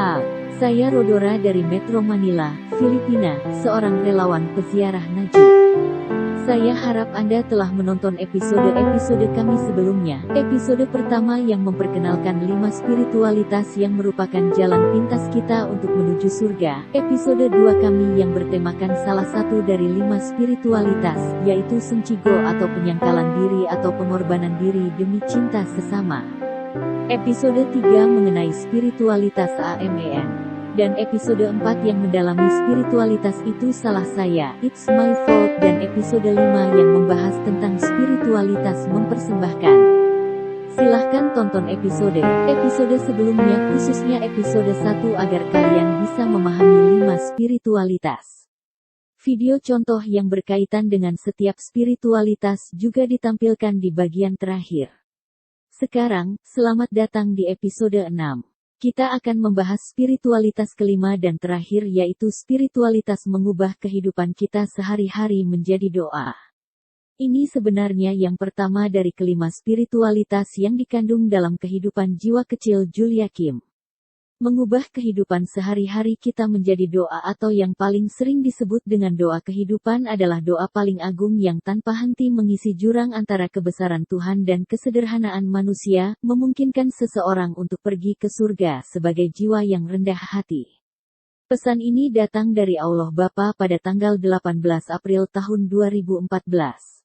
Maaf, saya Rodora dari Metro Manila, Filipina, seorang relawan peziarah Najib. Saya harap Anda telah menonton episode-episode kami sebelumnya. Episode pertama yang memperkenalkan 5 spiritualitas yang merupakan jalan pintas kita untuk menuju surga. Episode 2 kami yang bertemakan salah satu dari 5 spiritualitas, yaitu Sungcigo atau penyangkalan diri atau pengorbanan diri demi cinta sesama. Episode 3 mengenai spiritualitas AMEN. Dan episode 4 yang mendalami spiritualitas itu salah saya, It's My Fault, dan episode 5 yang membahas tentang spiritualitas mempersembahkan. Silahkan tonton episode sebelumnya, khususnya episode 1 agar kalian bisa memahami 5 spiritualitas. Video contoh yang berkaitan dengan setiap spiritualitas juga ditampilkan di bagian terakhir. Sekarang, selamat datang di episode 6. Kita akan membahas spiritualitas kelima dan terakhir, yaitu spiritualitas mengubah kehidupan kita sehari-hari menjadi doa. Ini sebenarnya yang pertama dari kelima spiritualitas yang dikandung dalam kehidupan jiwa kecil Julia Kim. Mengubah kehidupan sehari-hari kita menjadi doa atau yang paling sering disebut dengan doa kehidupan adalah doa paling agung yang tanpa henti mengisi jurang antara kebesaran Tuhan dan kesederhanaan manusia, memungkinkan seseorang untuk pergi ke surga sebagai jiwa yang rendah hati. Pesan ini datang dari Allah Bapa pada tanggal 18 April tahun 2014.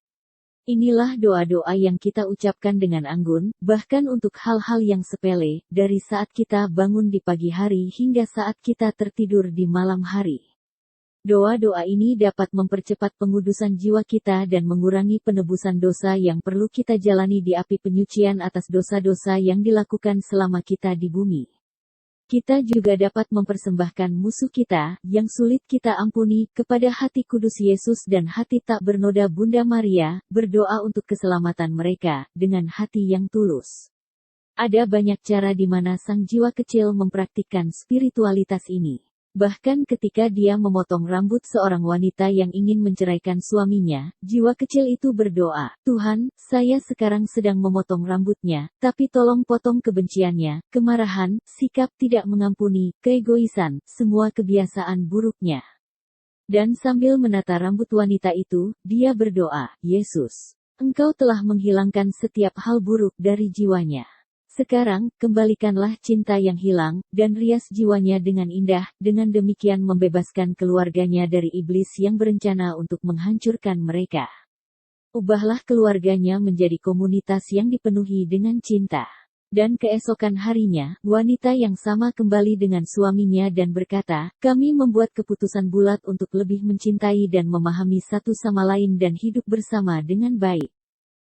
Inilah doa-doa yang kita ucapkan dengan anggun, bahkan untuk hal-hal yang sepele, dari saat kita bangun di pagi hari hingga saat kita tertidur di malam hari. Doa-doa ini dapat mempercepat pengudusan jiwa kita dan mengurangi penebusan dosa yang perlu kita jalani di api penyucian atas dosa-dosa yang dilakukan selama kita di bumi. Kita juga dapat mempersembahkan musuh kita, yang sulit kita ampuni, kepada hati kudus Yesus dan hati tak bernoda Bunda Maria, berdoa untuk keselamatan mereka, dengan hati yang tulus. Ada banyak cara di mana sang jiwa kecil mempraktikkan spiritualitas ini. Bahkan ketika dia memotong rambut seorang wanita yang ingin menceraikan suaminya, jiwa kecil itu berdoa, Tuhan, saya sekarang sedang memotong rambutnya, tapi tolong potong kebenciannya, kemarahan, sikap tidak mengampuni, keegoisan, semua kebiasaan buruknya. Dan sambil menata rambut wanita itu, dia berdoa, Yesus, Engkau telah menghilangkan setiap hal buruk dari jiwanya. Sekarang, kembalikanlah cinta yang hilang, dan rias jiwanya dengan indah, dengan demikian membebaskan keluarganya dari iblis yang berencana untuk menghancurkan mereka. Ubahlah keluarganya menjadi komunitas yang dipenuhi dengan cinta. Dan keesokan harinya, wanita yang sama kembali dengan suaminya dan berkata, kami membuat keputusan bulat untuk lebih mencintai dan memahami satu sama lain dan hidup bersama dengan baik.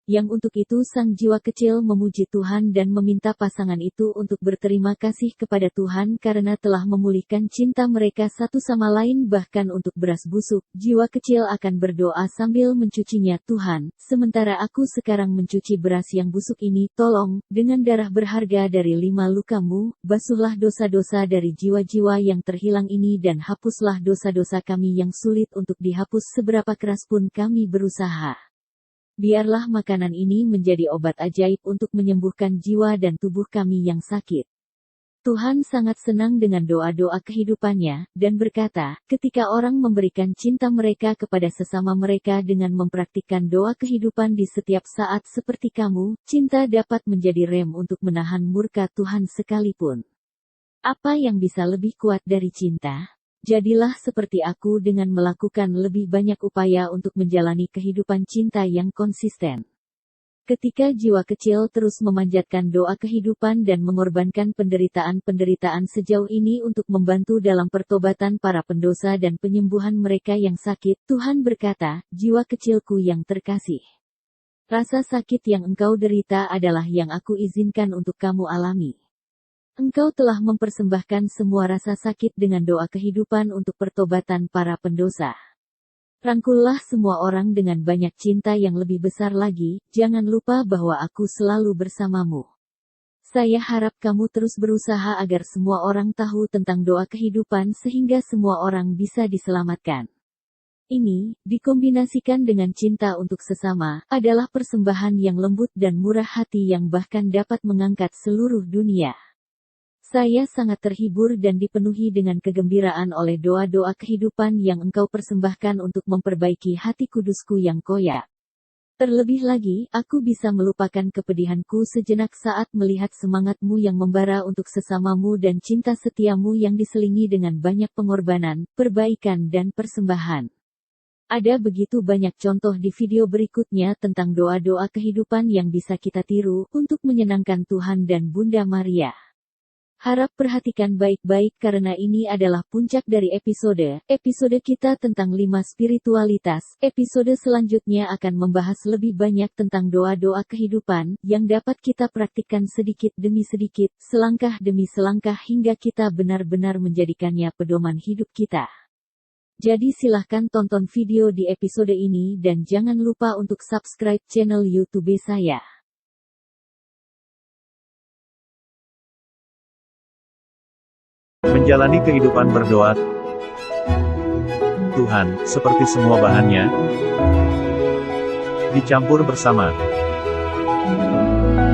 Yang untuk itu sang jiwa kecil memuji Tuhan dan meminta pasangan itu untuk berterima kasih kepada Tuhan karena telah memulihkan cinta mereka satu sama lain. Bahkan untuk beras busuk, jiwa kecil akan berdoa sambil mencucinya, Tuhan, sementara aku sekarang mencuci beras yang busuk ini, tolong, dengan darah berharga dari 5 lukamu, basuhlah dosa-dosa dari jiwa-jiwa yang terhilang ini dan hapuslah dosa-dosa kami yang sulit untuk dihapus seberapa keras pun kami berusaha. Biarlah makanan ini menjadi obat ajaib untuk menyembuhkan jiwa dan tubuh kami yang sakit. Tuhan sangat senang dengan doa-doa kehidupannya, dan berkata, ketika orang memberikan cinta mereka kepada sesama mereka dengan mempraktikkan doa kehidupan di setiap saat seperti kamu, cinta dapat menjadi rem untuk menahan murka Tuhan sekalipun. Apa yang bisa lebih kuat dari cinta? Jadilah seperti aku dengan melakukan lebih banyak upaya untuk menjalani kehidupan cinta yang konsisten. Ketika jiwa kecil terus memanjatkan doa kehidupan dan mengorbankan penderitaan-penderitaan sejauh ini untuk membantu dalam pertobatan para pendosa dan penyembuhan mereka yang sakit, Tuhan berkata, jiwa kecilku yang terkasih. Rasa sakit yang engkau derita adalah yang aku izinkan untuk kamu alami. Engkau telah mempersembahkan semua rasa sakit dengan doa kehidupan untuk pertobatan para pendosa. Rangkullah semua orang dengan banyak cinta yang lebih besar lagi, jangan lupa bahwa aku selalu bersamamu. Saya harap kamu terus berusaha agar semua orang tahu tentang doa kehidupan sehingga semua orang bisa diselamatkan. Ini, dikombinasikan dengan cinta untuk sesama, adalah persembahan yang lembut dan murah hati yang bahkan dapat mengangkat seluruh dunia. Saya sangat terhibur dan dipenuhi dengan kegembiraan oleh doa-doa kehidupan yang engkau persembahkan untuk memperbaiki hati kudusku yang koyak. Terlebih lagi, aku bisa melupakan kepedihanku sejenak saat melihat semangatmu yang membara untuk sesamamu dan cinta setiamu yang diselingi dengan banyak pengorbanan, perbaikan dan persembahan. Ada begitu banyak contoh di video berikutnya tentang doa-doa kehidupan yang bisa kita tiru untuk menyenangkan Tuhan dan Bunda Maria. Harap perhatikan baik-baik karena ini adalah puncak dari episode kita tentang 5 spiritualitas. Episode selanjutnya akan membahas lebih banyak tentang doa-doa kehidupan yang dapat kita praktikkan sedikit demi sedikit, selangkah demi selangkah hingga kita benar-benar menjadikannya pedoman hidup kita. Jadi silahkan tonton video di episode ini dan jangan lupa untuk subscribe channel YouTube saya. Menjalani kehidupan berdoa. Tuhan, seperti semua bahannya, dicampur bersama.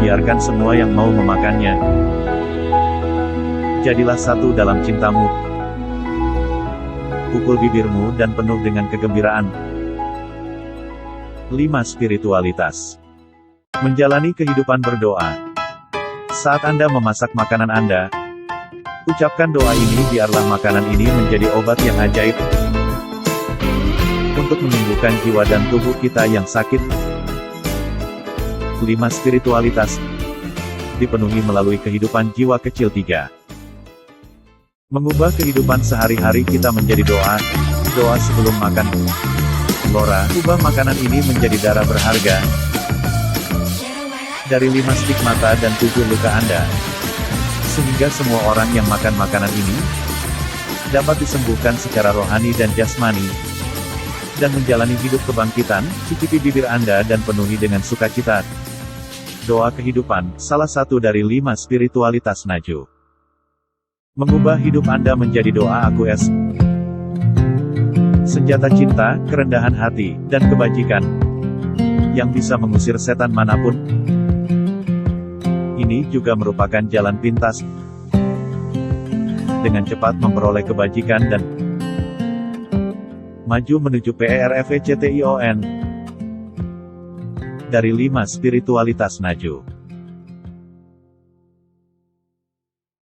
Biarkan semua yang mau memakannya. Jadilah satu dalam cintamu. Pukul bibirmu dan penuh dengan kegembiraan. 5 spiritualitas. Menjalani kehidupan berdoa. Saat Anda memasak makanan Anda, ucapkan doa ini biarlah makanan ini menjadi obat yang ajaib untuk menyembuhkan jiwa dan tubuh kita yang sakit. 5 spiritualitas dipenuhi melalui kehidupan jiwa kecil 3. Mengubah kehidupan sehari-hari kita menjadi doa. Doa sebelum makan. Laura, ubah makanan ini menjadi darah berharga dari 5 stigmata dan 7 luka Anda, sehingga semua orang yang makan makanan ini dapat disembuhkan secara rohani dan jasmani, dan menjalani hidup kebangkitan. Cicipi bibir Anda dan penuhi dengan sukacita. Doa kehidupan, salah satu dari 5 spiritualitas Naju. Mengubah hidup Anda menjadi doa Aku Es. Senjata cinta, kerendahan hati, dan kebajikan yang bisa mengusir setan manapun. Ini juga merupakan jalan pintas dengan cepat memperoleh kebajikan dan maju menuju PERFECTION dari 5 spiritualitas Naju.